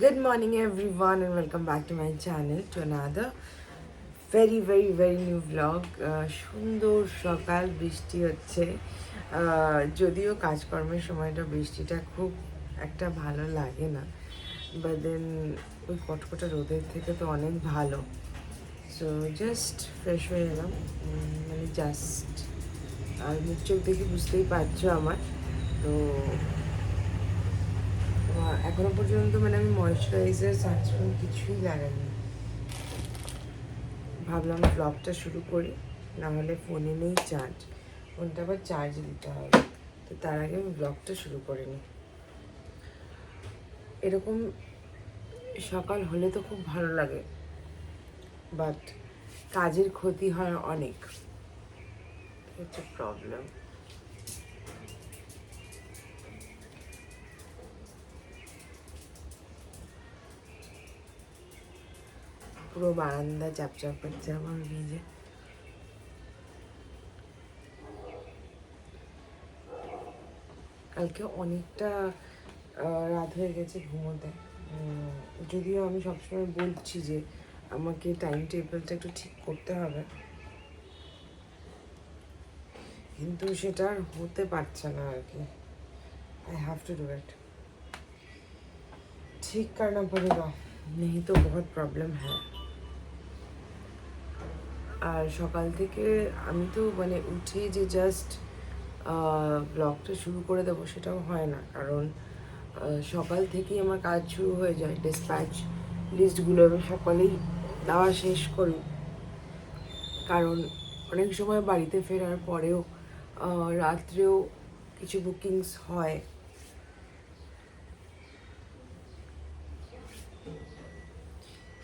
Good morning everyone and welcome back to my channel to another very new vlog. সুন্দর সকাল, বৃষ্টি হচ্ছে। যদিও কাজকর্মের সময়টা বৃষ্টিটা খুব একটা ভালো লাগে না, বাট দেন ওই কটকটা রোদের থেকে তো অনেক ভালো। সো জাস্ট ফ্রেশ হয়ে এলাম, মানে জাস্ট, আর মুখ চোখ দেখে বুঝতেই পারছো আমার। তো এখনো পর্যন্ত মানে আমি ময়েশ্চারাইজার, সানস্ক্রিন কিছুই লাগাইনি। ভাবলাম ব্লগটা শুরু করি, নাহলে ফোনে নেই চার্জ, ফোনটা আবার চার্জ দিতে হবে। তো তার আগে আমি ব্লগটা শুরু করে নিই। এরকম সকাল হলে তো খুব ভালো লাগে, বাট কাজের ক্ষতি হয় অনেক, হচ্ছে প্রবলেম। পুরো বারান্দা চাপচাপ করছে আমার ভিজে। কালকে অনেকটা রাত হয়ে গেছে ঘুমোতে। যদিও আমি সবসময় বলছি যে আমাকে টাইম টেবিলটা একটু ঠিক করতে হবে, কিন্তু সেটা আর হতে পারছে না আর কি। I have to do it, ठीक करना पड़ेगा, नहीं तो बहुत प्रॉब्लम है। আর সকাল থেকে আমি তো মানে উঠে যে জাস্ট ব্লগটা শুরু করে দেবো সেটাও হয় না, কারণ সকাল থেকেই আমার কাজ শুরু হয়ে যায়। ডিসপ্যাচ লিস্টগুলো আমি সকালেই দেওয়া শেষ করি, কারণ অনেক সময় বাড়িতে ফেরার পরেও রাত্রেও কিছু বুকিংস হয়।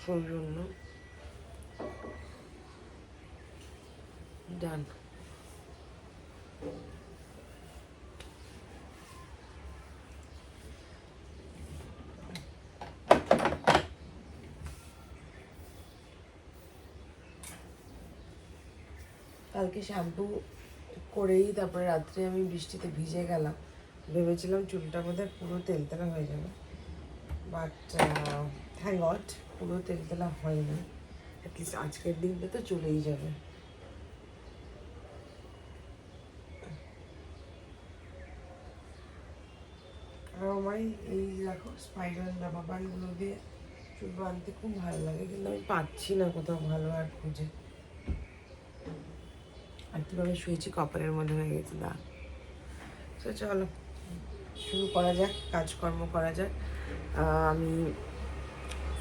সেই জন্য ডান। কালকে শ্যাম্পু করেই তারপরে রাত্রে আমি বৃষ্টিতে ভিজে গেলাম। ভেবেছিলাম চুলটা বোধহয় পুরো তেলতেলা হয়ে যাবে, বাট থ্যাঙ্ক গড পুরো তেলতেলা হয়নি। অ্যাটলিস্ট আজকের দিনটা তো চলেই যাবে। আর আমার এই দেখো স্পাইরাল রাবার ব্যান্ডগুলো দিয়ে চুল বাঁধতে খুব ভালো লাগে, কিন্তু আমি পাচ্ছি না কোথাও ভালো আর খুঁজে। আর কীভাবে শুয়েছি কপালের মধ্যে হয়ে গেছে দাগ। তো চলো শুরু করা যাক, কাজকর্ম করা যাক। আমি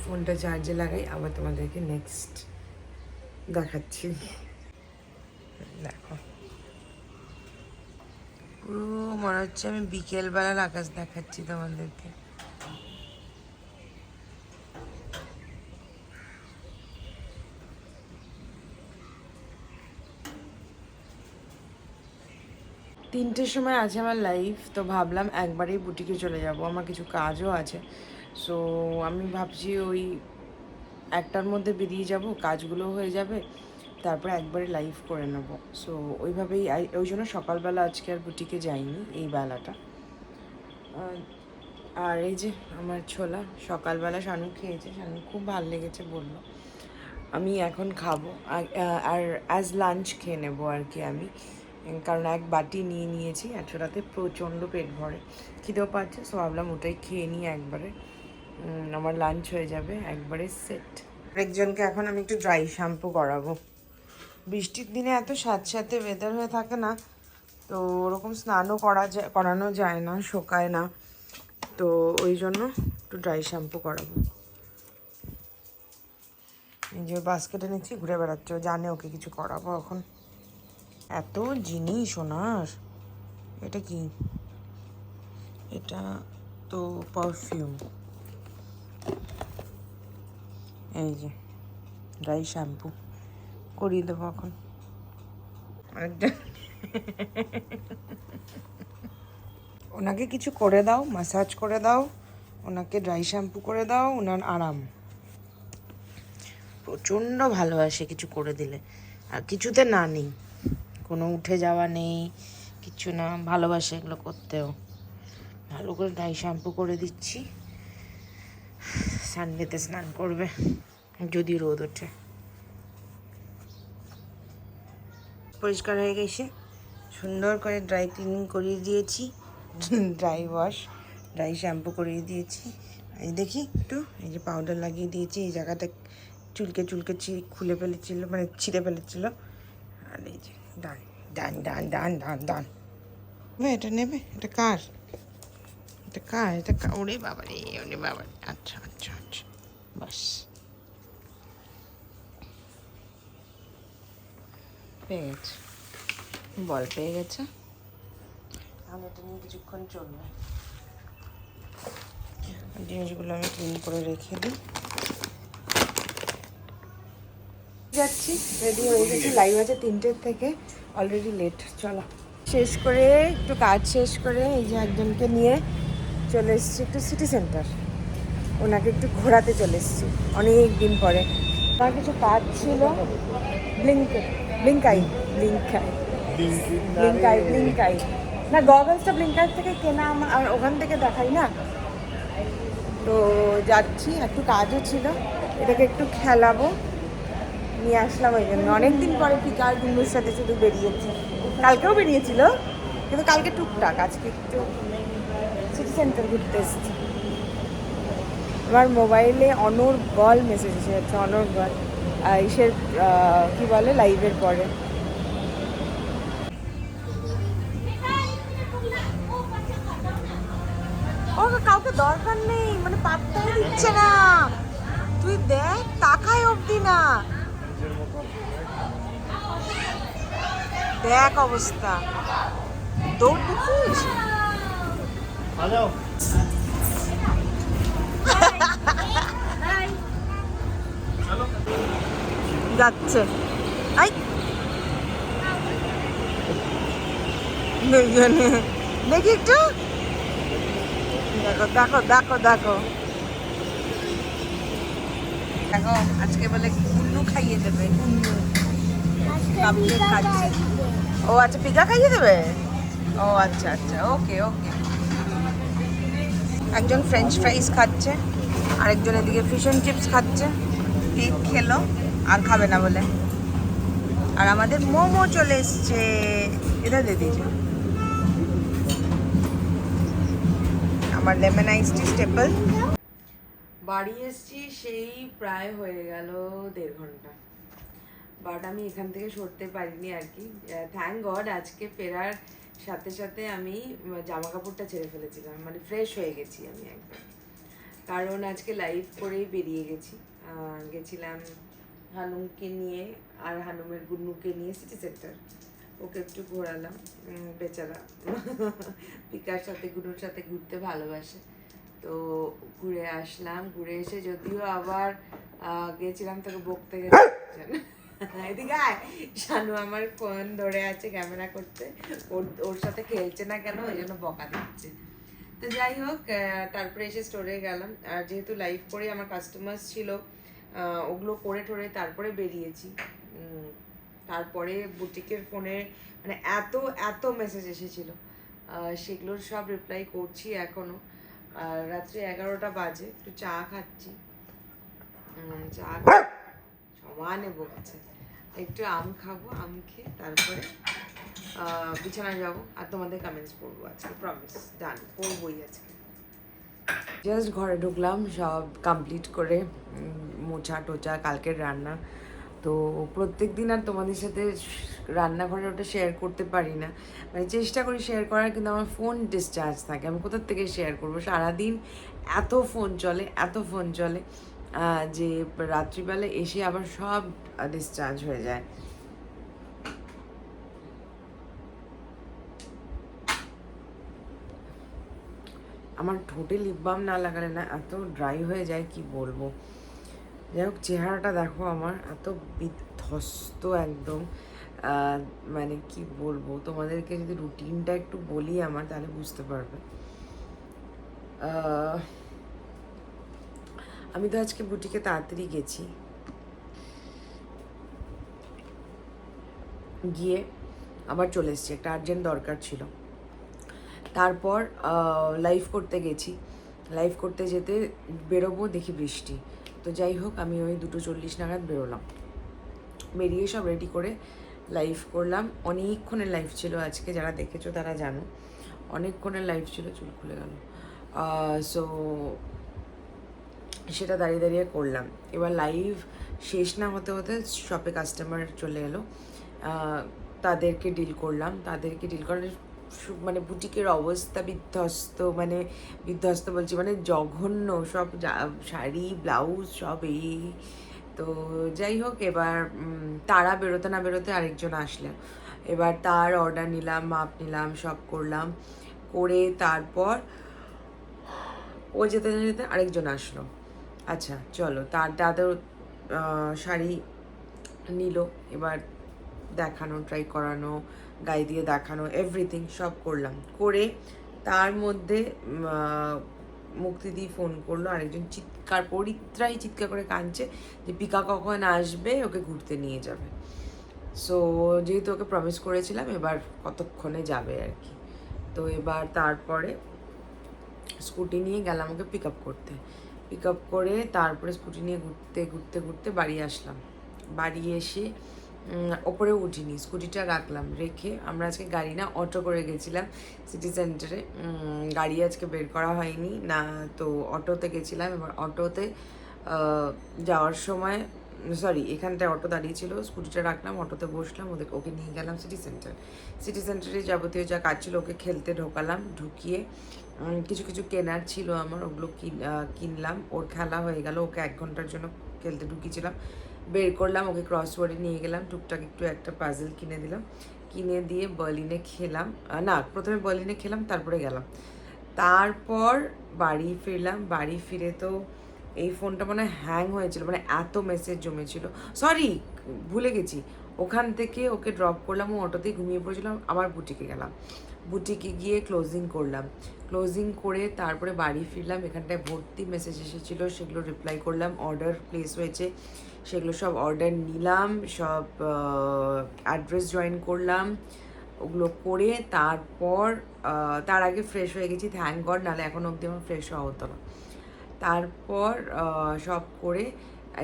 ফোনটা চার্জে লাগাই, আবার তোমাদেরকে নেক্সট দেখাচ্ছি। দেখো পুরো মনে হচ্ছে আমি বিকেলবেলার আকাশ দেখাচ্ছি তোমাদেরকে। তিনটের সময় আছে আমার লাইভ, তো ভাবলাম একবারেই বুটিকে চলে যাব, আমার কিছু কাজও আছে। সো আমি ভাবছি ওই একটার মধ্যে বেরিয়ে যাব, কাজগুলো হয়ে যাবে, তারপরে একবারে লাইভ করে নেব। সো ওইভাবেই ওই জন্য সকালবেলা আজকে আর বুটিকে যাইনি এই বেলাটা। আর এই যে আমার ছোলা সকালবেলা শানু খেয়েছে, শানু খুব ভালো লেগেছে বললো। আমি এখন খাবো আর অ্যাজ লাঞ্চ খেয়ে নেবো আর কি আমি, কারণ এক বাটি নিয়ে নিয়েছি। আর ছোটাতে প্রচণ্ড পেট ভরে, খিদেও পাচ্ছে, সো ভাবলাম ওটাই খেয়ে নিই একবারে, আমার লাঞ্চ হয়ে যাবে একবারে সেট। একজনকে এখন আমি একটু ড্রাই শ্যাম্পু করাবো। বৃষ্টির দিনে এত স্যাঁতস্যাঁতে ওয়েদার হয়ে থাকে না, তো ওরকম স্নানও করানো যায় না, শোকায় না, তো ওই জন্য একটু ড্রাই শ্যাম্পু করাবো। যে বাস্কেটে নিচ্ছি, ঘুরে বেড়াচ্ছে, ও জানে ওকে কিছু করাবো এখন। এত জিনিস ওনার। এটা কি? এটা তো পারফিউম। এই যে ড্রাই শ্যাম্পু করিয়ে দেবো এখন। ওনাকে কিছু করে দাও, ম্যাসাজ করে দাও, ওনাকে ড্রাই শ্যাম্পু করে দাও, ওনার আরাম। প্রচণ্ড ভালোবাসে কিছু করে দিলে, আর কিছুতে না নেই, কোনো উঠে যাওয়া নেই, কিছু না, ভালোবাসে এগুলো করতেও। ভালো করে ড্রাই শ্যাম্পু করে দিচ্ছি। সানডেতে স্নান করবে যদি রোদ ওঠে। পরিষ্কার হয়ে গেছে, সুন্দর করে ড্রাই ক্লিনিং করিয়ে দিয়েছি, ড্রাই ওয়াশ, ড্রাই শ্যাম্পু করিয়ে দিয়েছি। এই দেখি একটু, এই যে পাউডার লাগিয়ে দিয়েছি, এই জায়গাটা চুলকে চুলকে খুলে ফেলেছিল, মানে ছিঁড়ে ফেলেছিল। আর এই যে ডান ডান ডান ডান ডান ডান। এটা নেবে? এটা কার? এটা কার? এটা ওরে বাবা রে, ওরে বাবা। আচ্ছা আচ্ছা আচ্ছা, বাস পেয়ে গেছে, বল পেয়ে গেছে। আমি এটা নিয়ে কিছুক্ষণ চলবে, জিনিসগুলো আমি ক্লিন করে রেখে দিই। যাচ্ছি, রেডি হয়ে গেছি, লাইভ আছে 3টের থেকে, অলরেডি লেট। চলো শেষ করে, একটু কাজ শেষ করে এই যে একজনকে নিয়ে চলে এসেছি একটু সিটি সেন্টার, ওনাকে একটু ঘোরাতে চলে এসেছি অনেক দিন পরে। আমার কিছু কাজ ছিল, ব্লিঙ্কাই না, গগলসটা ব্লিঙ্কাই থেকে কেনা আমার, আর ওখান থেকে দেখাই না। তো যাচ্ছি, একটু কাজও ছিল, এটাকে একটু খেলাবো, নিয়ে আসলাম ওই জন্য। অনেকদিন পরে পিকা আর গুন্ডুর সাথে শুধু বেরিয়েছি, কালকেও বেরিয়েছিল কিন্তু কালকে টুকটাক, আজকে একটু সিটি সেন্টার ঘুরতে এসেছি। আমার মোবাইলে অনর্গল মেসেজ এসে যাচ্ছে, অনর্গল ইসের কী বলে, লাইভের পরে। ও কাউকে দরকার নেই, মানে পাত্তাই দিচ্ছে না, তুই দেখ তাকায় অবধি না, দেখ অবস্থা, দৌড় দেখিস। যাচ্ছে, আই দেখি একটু, দেখো দেখো দেখো দেখো দেখো, আজকে বলে কুন্নু খাইয়ে দেবে, কুন্নু কাপকেক খাচ্ছে। ও আচ্ছা, পিকা খাইয়ে দেবে, ও আচ্ছা আচ্ছা, ওকে ওকে। একজন ফ্রেঞ্চ ফ্রাইজ খাচ্ছে, আরেকজন এদিকে ফিশ অ্যান্ড চিপস খাচ্ছে, কেক খেলো আর খাবে না বলে। আর আমাদের মোমো চলে এসছে, এটা দিয়ে দিয়েছে আমার লেমন আইস টি স্টেপল। বাড়ি এসছি সেই প্রায় হয়ে গেল 1.5 ঘন্টা, বাট আমি এখান থেকে সরতে পারিনি আর কি। থ্যাংক গড আজকে ফেরার সাথে সাথে আমি জামা কাপড়টা ছেড়ে ফেলেছিলাম, মানে ফ্রেশ হয়ে গেছি আমি একদম, কারণ আজকে লাইভ করেই বেরিয়ে গেছি। গেছিলাম হানুমকে নিয়ে আর হানুমের গুন্নুকে নিয়ে সিটি সেন্টার, ওকে একটু ঘোরালাম, বেচারা পিকার সাথে গুনুর সাথে ঘুরতে ভালোবাসে, তো ঘুরে আসলাম। ঘুরে এসে যদিও আবার গেছিলাম তাকে বকতে গেছিলাম, এদিকে আয়, শানু আমার ফোন ধরে আছে ক্যামেরা করতে, ওর সাথে খেলছে না কেন, ওই জন্য বকা দিচ্ছে। তো যাই হোক, তারপরে এসে স্টোরে গেলাম, আর যেহেতু লাইভ করে আমার কাস্টমার্স ছিল, ওগুলো করে টোরে তারপরে বেরিয়েছি। তারপরে বুটিকের ফোনে মানে এত এত মেসেজ এসেছিলো, সেগুলোর সব রিপ্লাই করছি এখনও। আর রাত্রি 11টা বাজে, একটু চা খাচ্ছি, চা সমানে বলছে, একটু আম খাবো, আম খেয়ে তারপরে বিছানায় যাবো আর তোমাদের কমেন্টস পড়বো আজকে, প্রমিস, ডান, পড়বোই আজকে। জাস্ট ঘরে ঢুকলাম সব কমপ্লিট করে, মোছা টোচা, কালকের রান্না। তো প্রত্যেক দিন আর তোমাদের সাথে রান্নাঘরে ওটা শেয়ার করতে পারি না, মানে চেষ্টা করি শেয়ার করার, কিন্তু আমার ফোন ডিসচার্জ থাকে, আমি কোথার থেকে শেয়ার করবো, সারাদিন এত ফোন চলে, এত ফোন চলে যে রাত্রিবেলা এসে আবার সব ডিসচার্জ হয়ে যায়। আমার ঠোঁটে লিপ বাম না লাগালে না এত ড্রাই হয়ে যায়, কি বলবো। যাই হোক, চেহারাটা দেখো আমার এত বিধ্বস্ত একদম, মানে কি বলবো তোমাদেরকে, যদি রুটিনটা একটু বলি আমার তাহলে বুঝতে পারবে। আমি তো আজকে বুটিকে তাড়াতাড়ি গেছি, গিয়ে আবার চলে এসেছি, একটা আর্জেন্ট দরকার ছিল। তারপর লাইভ করতে গেছি, লাইভ করতে যেতে বেরোবো, দেখি বৃষ্টি। তো যাই হোক, আমি ওই 2:40 নাগাদ বেরোলাম। বেরিয়ে সব রেডি করে লাইভ করলাম। অনেকক্ষণের লাইভ ছিল আজকে, যারা দেখেছো তারা জানো, অনেকক্ষণের লাইভ ছিল। চুল খুলে গেল। সো সেটা দাঁড়িয়ে দাঁড়িয়ে করলাম। এবার লাইভ শেষ না হতে হতে শপে কাস্টমার চলে এলো, তাদেরকে ডিল করলাম। তাদেরকে ডিল করার মানে বুটিকের অবস্থা বিধ্বস্ত, মানে বিধ্বস্ত বলছি মানে জঘন্য, সব শাড়ি ব্লাউজ সব এই। তো যাই হোক, এবার তারা বেরোতে না বেরোতে আরেকজন আসলেন। এবার তার অর্ডার নিলাম, মাপ নিলাম, সব করলাম। করে তারপর ও যেতে যেতে আরেকজন আসলো। আচ্ছা চলো, তাদের শাড়ি নিল। এবার দেখানো, ট্রাই করানো, গায়ে দিয়ে দেখানো, এভরিথিং সব করলাম। করে তার মধ্যে মুক্তিদি ফোন করলো, আরেকজন পরিত্রাই চিৎকার করে কাঁদছে যে পিকা কখন আসবে, ওকে ঘুরতে নিয়ে যাবে। সো যেহেতু ওকে প্রমিস করেছিলাম, এবার কতক্ষণে যাবে আর কি। তো এবার তারপরে স্কুটি নিয়ে গেলাম ওকে পিক আপ করতে। পিক আপ করে তারপরে স্কুটি নিয়ে ঘুরতে ঘুরতে ঘুরতে বাড়ি আসলাম। বাড়ি এসে ওপরে উঠিনি, স্কুটিটা রাখলাম। রেখে আমরা আজকে গাড়ি না অটো করে গেছিলাম সিটি সেন্টারে। গাড়ি আজকে বের করা হয়নি না, তো অটোতে গেছিলাম। এবার অটোতে যাওয়ার সময় এখানটায় অটো দাঁড়িয়েছিল, স্কুটিটা রাখলাম, অটোতে বসলাম, ওকে নিয়ে গেলাম সিটি সেন্টার। সিটি সেন্টারে যাবতীয় যা কাজ ছিল ওকে খেলতে ঢোকালাম। ঢুকিয়ে কিছু কিছু কেনার ছিল আমার, ওগুলো কিনলাম। ওর খেলা হয়ে গেল, ওকে 1 ঘন্টার জন্য খেলতে ঢুকিয়েছিলাম। বের করলাম, ওকে ক্রসওয়ার্ডে নিয়ে গেলাম, টুকটাক একটু একটা পাজল কিনে দিলাম। কিনে দিয়ে বার্লিনে খেলাম, না প্রথমে বার্লিনে খেলাম, তারপরে গেলাম। তারপর বাড়ি ফিরলাম। বাড়ি ফিরে তো এই ফোনটা মানে হ্যাং হয়েছিল, মানে এত মেসেজ জমেছিল। সরি, ভুলে গেছি, ওখান থেকে ওকে ড্রপ করলাম, ও অটোতেই ঘুমিয়ে পড়েছিলাম। আবার বুটিকে গেলাম, বুটিকে গিয়ে ক্লোজিং করলাম। ক্লোজিং করে তারপরে বাড়ি ফিরলাম। এখানটায় ভর্তি মেসেজ এসেছিলো, সেগুলো রিপ্লাই করলাম। অর্ডার প্লেস হয়েছে, সেগুলো সব অর্ডার নিলাম, সব অ্যাড্রেস জয়েন করলাম। ওগুলো করে তারপর তার আগে ফ্রেশ হয়ে গেছি, থ্যাংক গড, নাহলে এখন অবধি আমার ফ্রেশ হওয়া হতো না। তারপর সব করে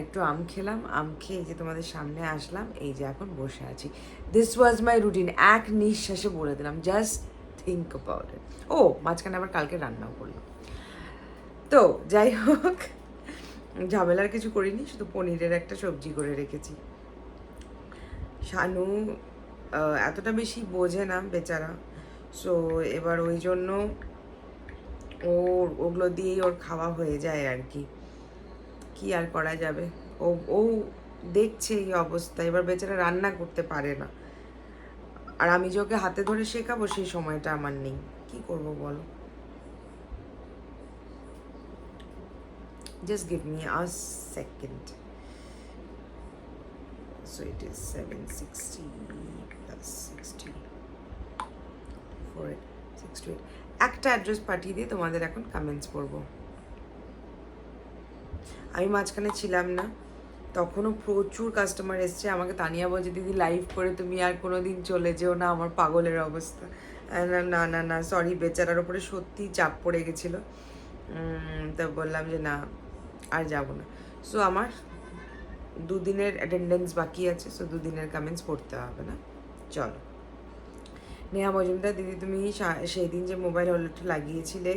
একটু আম খেলাম। আম খেয়ে যে তোমাদের সামনে আসলাম, এই যে এখন বসে আছি। This was my routine. এক নিঃশ্বাসে বলে দিলাম, জাস্ট থিঙ্ক অ্যাবাউট ইট। ও মাঝখানে আবার কালকে রান্নাও করলাম। তো যাই হোক, ঝামেলার কিছু করিনি, শুধু পনিরের একটা সবজি করে রেখেছি। শানু এতটা বেশি বোঝে না বেচারা, সো এবার ওই জন্য ওগুলো দিয়েই ওর খাওয়া হয়ে যায় আর কি। কি আর করা যাবে, ও ও দেখছে এই অবস্থা। এবার বেচারা রান্না করতে পারে না, আর আমি যে ওকে হাতে ধরে শেখাবো সেই সময়টা আমার নেই। কি করব বলো? Just give me a second. So it is 760 plus 60 468. একটা অ্যাড্রেস পাঠিয়ে দিয়ে তোমাদের এখন কমেন্টস পড়বো। আমি মাঝখানে ছিলাম না, তখনও প্রচুর কাস্টমার এসছে। আমাকে তানিয়া বলছে, দিদি লাইভ করে তুমি আর কোনো দিন চলে যেও না, আমার পাগলের অবস্থা। না না না, সরি, বেচারার ওপরে সত্যিই চাপ পড়ে গেছিলো। তো বললাম যে না, আর যাব না। সো আমার 2 দিনের অ্যাটেন্ডেন্স বাকি আছে, সো 2 দিনের কমেন্টস পড়তে হবে না। চলো, নেহা মজুমদার, দিদি তুমি সেই দিন যে মোবাইল হোল্ডারটা লাগিয়েছিলে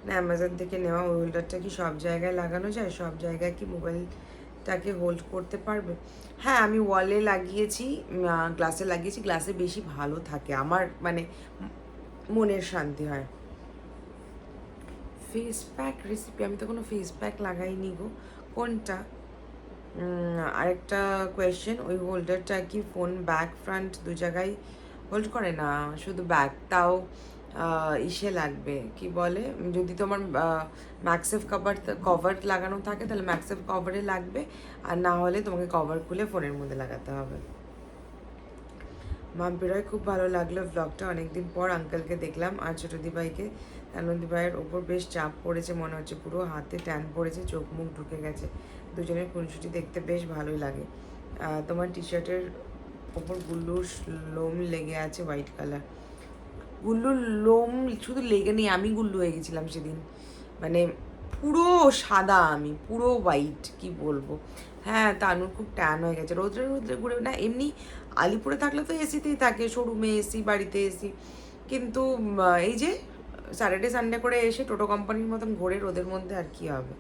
না, অ্যামাজন থেকে নেওয়া, ওই হোল্ডারটা কি সব জায়গায় লাগানো যায়? সব জায়গায় কি মোবাইলটাকে হোল্ড করতে পারবে? হ্যাঁ, আমি ওয়ালে লাগিয়েছি, গ্লাসে লাগিয়েছি। গ্লাসে বেশি ভালো থাকে, আমার মানে মনের শান্তি হয়। ফেস প্যাক রেসিপি, আমি তো কোনো ফেস প্যাক লাগাইনি গো। কোনটা? আরেকটা কোয়েশ্চেন, ওই হোল্ডারটা কি ফোন ব্যাক ফ্রন্ট 2 জায়গায় হোল্ড করে? না, শুধু ব্যাক। তাও ইসে লাগবে, কি বলে, যদি তোমার ম্যাক্সেফ কভার লাগানো থাকে তাহলে ম্যাক্সেফ কভারে লাগবে, আর না হলে তোমাকে কভার খুলে ফোনের মধ্যে লাগাতে হবে। মাম্পিরায় খুব ভালো লাগলো ব্লগটা, অনেকদিন পর আঙ্কেলকে দেখলাম আর ছোটো দিভাইকে। দিভাইয়ের ওপর বেশ চাপ পড়েছে মনে হচ্ছে, পুরো হাতে ট্যান পড়েছে, চোখ মুখ ঢুকে গেছে। দুজনের খুনসুটি দেখতে বেশ ভালোই লাগে। তোমার টি শার্টের ওপর গুল্লুর লোম লেগে আছে, হোয়াইট কালার। গুল্লুর লোম শুধু লেগে নেই, আমি গুল্লু হয়ে গেছিলাম সেদিন, মানে পুরো সাদা, আমি পুরো হোয়াইট, কি বলবো। হ্যাঁ, তানুর খুব ট্যান হয়ে গেছে, রোদ্রে রোদ্রে ঘুরে না। এমনি আলিপুরে থাকলে তো এসিতেই থাকে, শোরুমে এসি, বাড়িতে এসি, কিন্তু এই যে স্যাটারডে সানডে করে এসে টোটো কোম্পানির মতন ঘোরে রোদের মধ্যে, আর কি হবে।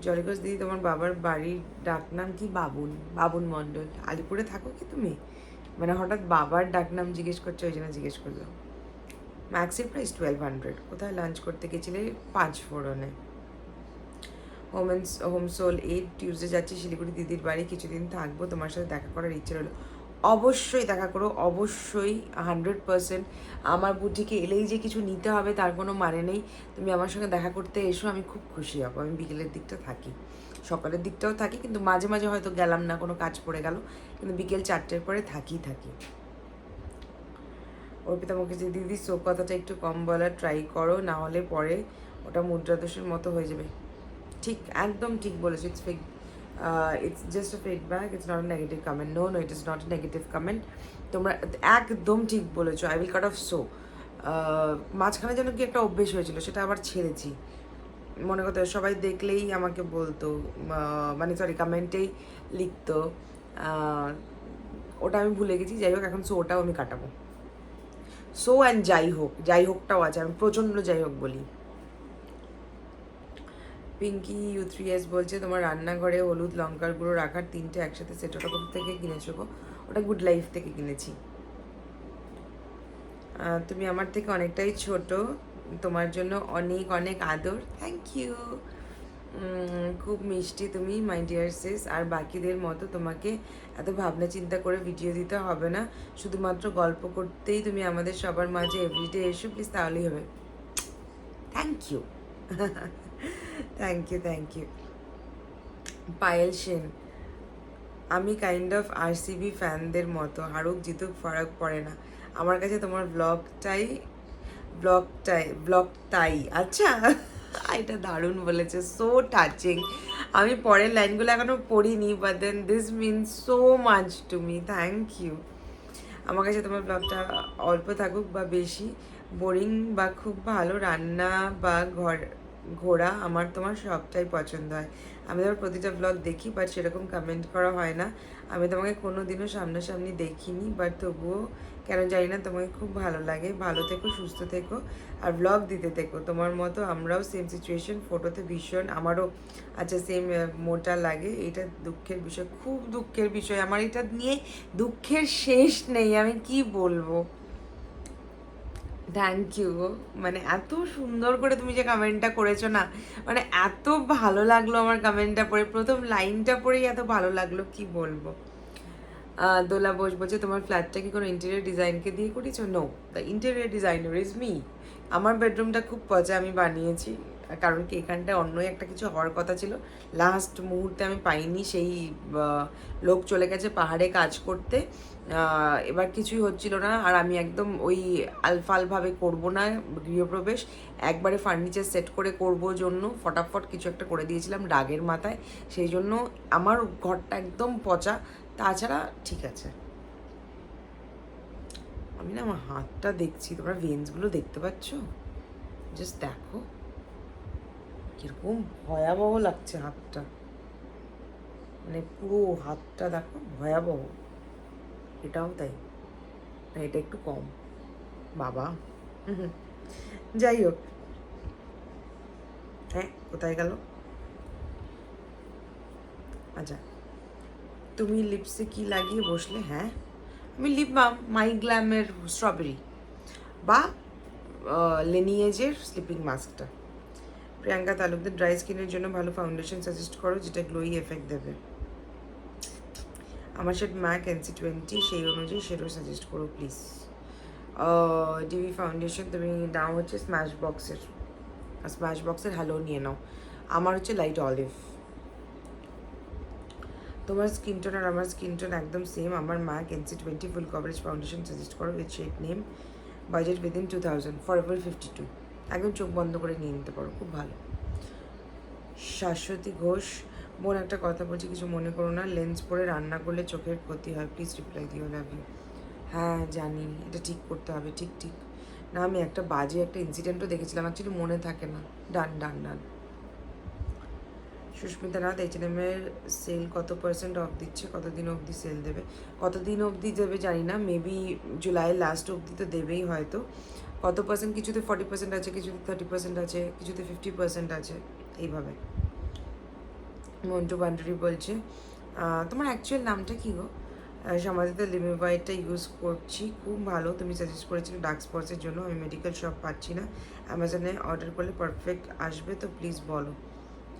জলিকোষ দিদি, তোমার বাবার বাড়ির ডাকনাম কি? বাবুন, বাবুন মণ্ডল। আলিপুরে থাকো কি তুমি? মানে হঠাৎ বাবার ডাকনাম জিজ্ঞেস করছো, ওই জন্য জিজ্ঞেস করলাম। ম্যাক্সির প্রাইস 1200। কোথায় লাঞ্চ করতে গেছিলে? 5 ফোড়নে। হোমসোল 8 টিউসডে যাচ্ছি শিলিগুড়ি দিদির বাড়ি, কিছুদিন থাকবো, তোমার সাথে দেখা করার ইচ্ছে রইলো। অবশ্যই দেখা করো, অবশ্যই 100%। আমার বুদ্ধিকে এলেই যে কিছু নিতে হবে তার কোনো মানে নেই। তুমি আমার সঙ্গে দেখা করতে এসো, আমি খুব খুশি হব। আমি বিকেলের দিকটা থাকি, সকালের দিকটাও থাকি, কিন্তু মাঝে মাঝে হয়তো গেলাম না, কোনো কাজ পড়ে গেল, কিন্তু বিকেল 4টের পরে থাকি। অর্পিতা মুখার্জি দিদি, সো কথাটা একটু কম বলার ট্রাই করো, না হলে পরে ওটা মুদ্রা দোষের মতো হয়ে যাবে। ঠিক, একদম ঠিক বলেছো। It's just a feedback, it's not a negative comment. No, it is not a negative comment. তোমরা একদম ঠিক বলেছো। I will cut off so. মাঝখানে যেন কি একটা অভ্যেস হয়েছিল, সেটা আবার ছেড়েছি। মনে করতে সবাই দেখলেই আমাকে বলতো, মানে সরি, কমেন্টেই লিখতো, ওটা আমি ভুলে গেছি। যাই হোক, এখন সো ওটাও আমি কাটাবো। সো অ্যান্ড যাই হোক, যাই হোকটাও আছে, আমি প্রচণ্ড যাই হোক বলি। পিঙ্কি U3S বলছে, তোমার রান্নাঘরে হলুদ লঙ্কার গুঁড়ো রাখার 3টে একসাথে সেট, ওটা কোথা থেকে কিনেছো গো? ওটা গুড লাইফ থেকে কিনেছি। তুমি আমার থেকে অনেকটাই ছোট, তোমার জন্য অনেক অনেক আদর। Thank you. খুব মিষ্টি তুমি, মাই ডিয়ার সিস। আর বাকিদের মতো তোমাকে এত ভাবনা চিন্তা করে ভিডিও দিতে হবে না, শুধুমাত্র গল্প করতেই তুমি আমাদের সবার মাঝে এভরিডে এসো প্লিজ, তাহলেই হবে। Thank you. Thank you. Payel Sen, আমি কাইন্ড অফ RCB ফ্যানদের মতো, হারুক জিতুক ফারাক পড়ে না আমার কাছে, তোমার ব্লগটাই আচ্ছা। এটা দারুণ বলেছে, সো টাচিং। আমি পরের লাইনগুলো এখনো পড়িনি, but then this means so much to me. Thank you. আমার কাছে তোমার ব্লগটা অল্প থাকুক বা বেশি, বোরিং বা খুব ভালো রান্না বা ঘোরা, আমার তোমার সবটাই পছন্দ হয়। আমি তোমার প্রতিটা ব্লগ দেখি, বাট সেরকম কমেন্ট করা হয় না। আমি তোমাকে কোনো দিনও সামনাসামনি দেখিনি, বাট তবুও কেন জানি না তোমাকে খুব ভালো লাগে। ভালো থেকো, সুস্থ থেকো, আর ব্লগ দিতে থেকো। তোমার মতো আমরাও সেম সিচুয়েশন, ফটোতে ভীষণ, আমারও আচ্ছা সেম মোটা লাগে। এটা দুঃখের বিষয়, খুব দুঃখের বিষয়। আমার এটা নিয়ে দুঃখের শেষ নেই, আমি কি বলবো। Thank you. মানে এত সুন্দর করে তুমি যে কমেন্টটা করেছো না, মানে এত ভালো লাগলো আমার কমেন্টটা পড়ে, প্রথম লাইনটা পড়েই এত ভালো লাগলো, কি বলবো। দোলা বোস বলছে, তোমার ফ্ল্যাটটা কি কোনো ইন্টেরিয়র ডিজাইনকে দিয়ে করেছো? No, the interior designer is me. আমার বেডরুমটা খুব পচা, আমি বানিয়েছি, কারণ কি এখানটায় অন্যই একটা কিছু হওয়ার কথা ছিল, লাস্ট মুহূর্তে আমি পাইনি। সেই লোক চলে গেছে পাহাড়ে কাজ করতে, এবার কিছুই হচ্ছিল না। আর আমি একদম ওই আলফালভাবে করবো না গৃহপ্রবেশ, একবারে ফার্নিচার সেট করে করবো জন্য ফটাফট কিছু একটা করে দিয়েছিলাম রাগের মাথায়, সেই জন্য আমার ঘরটা একদম পচা। তাছাড়া ঠিক আছে। আমি না আমার হাতটা দেখছি, তোমরা ভেন্সগুলো দেখতে পাচ্ছ? জাস্ট দেখো কিরকম ভয়াবহ লাগছে হাতটা, মানে পুরো হাতটা দেখো, ভয়াবহ। এটাও তাই না, এটা একটু কম বাবা। যাই হোক, হ্যাঁ কোথায় গেল? আচ্ছা, তুমি লিপসে কি লাগিয়ে বসলে? হ্যাঁ, আমি লিপ বাম, মাই গ্ল্যামের স্ট্রবেরি বা লেনিয়েজের স্লিপিং মাস্কটা। প্রিয়াঙ্কা তালুকদার, ড্রাই স্কিনের জন্য ভালো ফাউন্ডেশন সাজেস্ট করো যেটা গ্লোই এফেক্ট দেবে। আমার শেড ম্যাক NC20, সেই অনুযায়ী শেডও সাজেস্ট করো প্লিজ। ডিবি ফাউন্ডেশন তুমি নাও হচ্ছে স্ম্যাশ বক্সের হ্যালো নিয়ে নাও। আমার হচ্ছে লাইট অলিভ। তোমার স্কিন টোন আর আমার স্কিন টোন একদম সেম। আমার ম্যাক NC20 ফুল কভারেজ ফাউন্ডেশন সাজেস্ট করো with shade name, budget within 2000, forever 52। একদম চোখ বন্ধ করে নিয়ে নিতে পারো, খুব ভালো। শাশ্বতী ঘোষ, বোন একটা কথা বলছি, কিছু মনে করো না, লেন্স পরে রান্না করলে চোখের ক্ষতি হয়, প্লিজ রিপ্লাই দিও, লাভ ইউ। হ্যাঁ জানি, এটা ঠিক করতে হবে, ঠিক। না আমি একটা বাজে একটা ইনসিডেন্টও দেখেছিলাম, অ্যাকচুয়ালি মনে থাকে না। ডান ডান ডান। সুস্মিতা নাথ, H&M-এর সেল কত পার্সেন্ট অফ দিচ্ছে, কতদিন অবধি সেল দেবে? কতদিন অবধি দেবে জানি না, মেবি জুলাই লাস্ট অবধি তো দেবেই হয়তো। কত পার্সেন্ট, কিছুতে 40% আছে, কিছুতে 30% আছে, কিছুতে 50% আছে, এইভাবে। মন্টু বান্ডারি বলছে তোমার অ্যাকচুয়াল নামটা কী গো? সমাধিতে লিমিবাইটটা ইউজ করছি, খুব ভালো, তুমি সাজেস্ট করেছিলে ডার্ক স্পটসের জন্য, আমি মেডিকেল শপ পাচ্ছি না, অ্যামাজনে অর্ডার করলে পারফেক্ট আসবে তো প্লিজ বলো।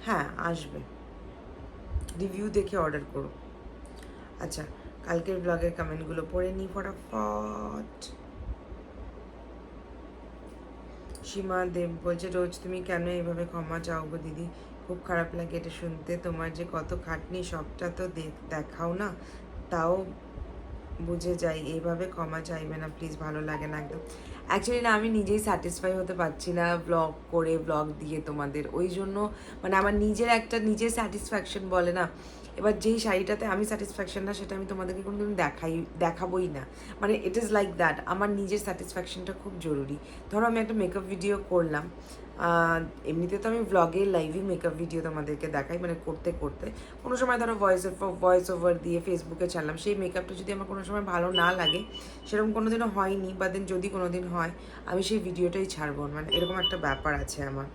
হ্যাঁ আসবে, রিভিউ দেখে অর্ডার করো। আচ্ছা, কালকের ব্লগের কমেন্টগুলো পড়ে নিই ফটাফট। সীমা দেব বলছে, রোজ তুমি কেন এইভাবে ক্ষমা চাও গো দিদি, খুব খারাপ লাগে এটা শুনতে, তোমার যে কত খাটনি সবটা তো দেখাও না, তাও বুঝে যাই, এইভাবে ক্ষমা চাইবে না প্লিজ, ভালো লাগে না একদম। অ্যাকচুয়ালি না আমি নিজেই স্যাটিসফাই হতে পারছি না ব্লগ করে, ব্লগ দিয়ে তোমাদের, ওই জন্য মানে আমার নিজের একটা নিজের স্যাটিসফ্যাকশন বলে না, এবার যেই শাড়িটাতে আমি স্যাটিসফ্যাকশন না সেটা আমি তোমাদেরকে কোনোদিন দেখাবোই না, মানে ইট ইজ লাইক দ্যাট, আমার নিজের স্যাটিসফ্যাকশনটা খুব জরুরি। ধরো আমি একটা মেকআপ ভিডিও করলাম, এমনিতে তো আমি ব্লগে লাইভই মেকআপ ভিডিও তোমাদেরকে দেখাই, মানে করতে করতে কোনো সময় ধরো ভয়েস ওভার দিয়ে ফেসবুকে ছাড়লাম, সেই মেকআপটা যদি আমার কোনো সময় ভালো না লাগে, সেরকম কোনো দিনও হয়নি, বা দেন যদি কোনো দিন হয় আমি সেই ভিডিওটাই ছাড়বো, মানে এরকম একটা ব্যাপার আছে আমার।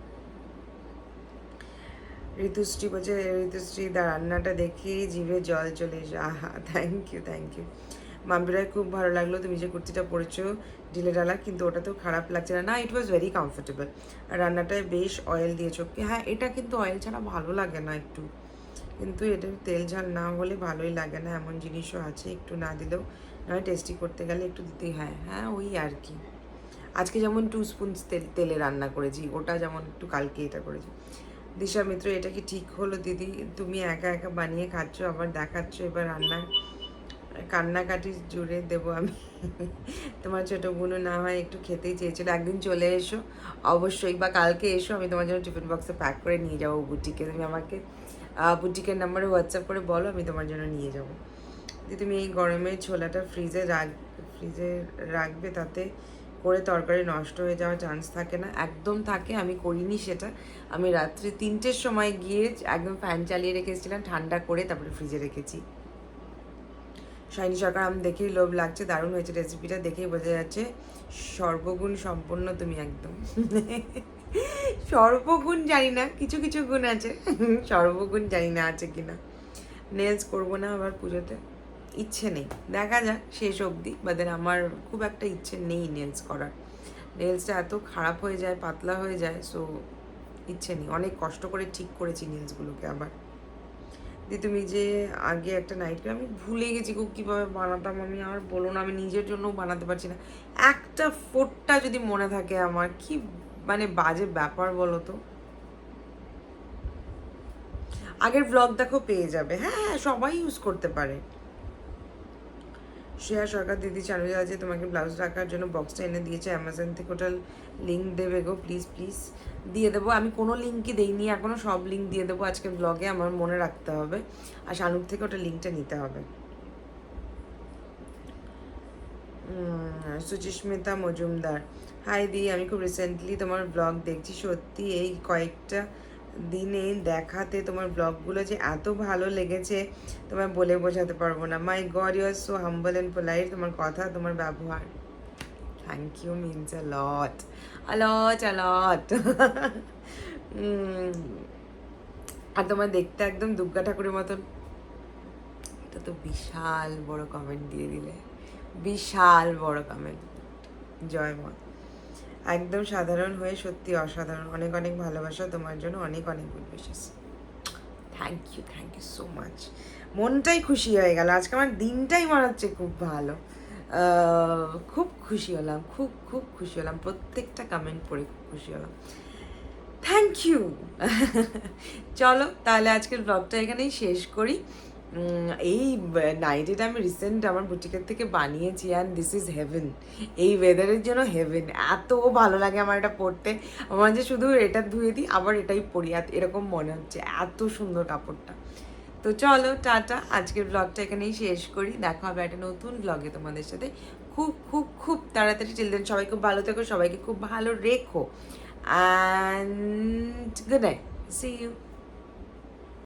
ঋতুশ্রী বলছে, ঋতুশ্রী দা রান্নাটা দেখি জিভে জল চলে এসে, আহা থ্যাংক ইউ থ্যাংক ইউ। মাম্পিরায় খুব ভালো লাগলো তুমি যে কুর্তিটা পরেছো ঢিলে ঢালা, কিন্তু ওটা তো খারাপ লাগছে না, না ইট ওয়াজ ভেরি কমফোর্টেবল, আর রান্নাটায় বেশ অয়েল দিয়েছো। হ্যাঁ এটা কিন্তু অয়েল ছাড়া ভালো লাগে না একটু, কিন্তু এটা তেল ঝাল না হলে ভালোই লাগে না, এমন জিনিসও আছে একটু না দিলেও নয়, টেস্টি করতে গেলে একটু দিতেই হয়। হ্যাঁ ওই আর কি, আজকে যেমন 2 স্পুন তেলে রান্না করেছি, ওটা যেমন একটু কালকে এটা করেছি। দিশা মিত্র, এটা কি ঠিক হলো দিদি, তুমি একা একা বানিয়ে খাচ্ছ আবার দেখাচ্ছ, এবার রান্না কান্নাকাটি জুড়ে দেবো আমি। তোমার ছোটো বোনও না হয় একটু খেতেই চেয়েছিল, একদিন চলে এসো অবশ্যই, বা কালকে এসো, আমি তোমার জন্য টিফিন বক্সে প্যাক করে নিয়ে যাবো বুটিকে, তুমি আমাকে বুটিকের নাম্বারে হোয়াটসঅ্যাপ করে বলো, আমি তোমার জন্য নিয়ে যাবো। দিদি তুমি এই গরমে ছোলাটা ফ্রিজে রাখবে, তাতে করে তরকারি নষ্ট হয়ে যাওয়ার চান্স থাকে না? একদম থাকে, আমি করিনি সেটা, আমি রাত্রি 3টের সময় গিয়ে একদম ফ্যান চালিয়ে রেখেছিলাম, ঠান্ডা করে তারপরে ফ্রিজে রেখেছি। শাইনি সরকার, আমি দেখেই লোভ লাগছে, দারুণ হয়েছে রেসিপিটা, দেখেই বোঝা যাচ্ছে সর্বগুণ সম্পন্ন তুমি একদম। সর্বগুণ জানি না, কিছু কিছু গুণ আছে, সর্বগুণ জানি না আছে কিনা। নেলস করবো না আবার পুজোতে, ইচ্ছে নেই, দেখা যাক শেষ অবধি, বাদেন আমার খুব একটা ইচ্ছে নেই নেলস করার, নেলসটা এত খারাপ হয়ে যায়, পাতলা হয়ে যায়, সো ইচ্ছে নেই, অনেক কষ্ট করে ঠিক করেছি নেলসগুলোকে আবার। দি তুমি যে আগে একটা নাইট ক্রিম, আমি ভুলে গেছি খুব কীভাবে বানাতাম, আমি আর বলো না, আমি নিজের জন্যও বানাতে পারছি না, একটা ফোঁটা যদি মনে থাকে আমার, কি মানে বাজে ব্যাপার বলো তো। আগের ব্লগ দেখো পেয়ে যাবে, হ্যাঁ হ্যাঁ সবাই ইউজ করতে পারে। শ্রেয়া সরকার, দিদি চ্যানেলে আছে তোমাকে ব্লাউজ রাখার জন্য বক্সটা এনে দিয়েছে অ্যামাজন থেকে, ওটার লিঙ্ক দেবে গো প্লিজ প্লিজ। দিয়ে দেবো, আমি কোনো লিঙ্কই দেইনি এখনও, সব লিঙ্ক দিয়ে দেবো আজকের ব্লগে, আমার মনে রাখতে হবে, আর শানুক থেকে ওটা লিঙ্কটা নিতে হবে। সুচিস্মিতা মজুমদার, হাই দি, আমি খুব রিসেন্টলি তোমার ব্লগ দেখছি, সত্যি এই কয়েকটা দিনে দেখাতে তোমার ব্লগগুলো যে এত ভালো লেগেছে তোমায় বলে বোঝাতে পারবো না। My God, you are so humble and polite, তোমার কথা তোমার ব্যবহার, thank you, means a lot a lot a lot. আর তোমার দেখতে একদম দুর্গা ঠাকুরের মতন, এটা তো বিশাল বড় কমেন্ট দিয়ে দিলে, বিশাল বড় কমেন্ট, জয় মা। একদম সাধারণ হয়ে সত্যি অসাধারণ, অনেক অনেক ভালোবাসা তোমার জন্য, অনেক অনেক good wishes. Thank you so much, মনটাই খুশি হয়ে গেল আজকে, আমার দিনটাই মনে হচ্ছে খুব ভালো, খুব খুশি হলাম, খুব খুব খুশি হলাম, প্রত্যেকটা কমেন্ট পড়ে খুব খুশি হলাম, থ্যাংক ইউ। চলো তাহলে আজকের ব্লগটা এখানেই শেষ করি। এই নাইটিটা আমি রিসেন্ট আমার বুটিকের থেকে বানিয়েছি, অ্যান্ড দিস ইজ হেভেন, এই ওয়েদারের জন্য হেভেন, এত ভালো লাগে আমার এটা পরতে, আমার যে শুধু এটা ধুয়ে দিই আবার এটাই পরি, এরকম মনে হচ্ছে, এত সুন্দর কাপড়টা। তো চলো টাটা, আজকের ব্লগটা এখানেই শেষ করি। দেখা হবে একটা নতুন ব্লগে তোমাদের সাথে খুব খুব খুব তাড়াতাড়ি। চিলড্রেন সবাই খুব ভালো থেকো, সবাইকে খুব ভালো রেখো, and good night, see you.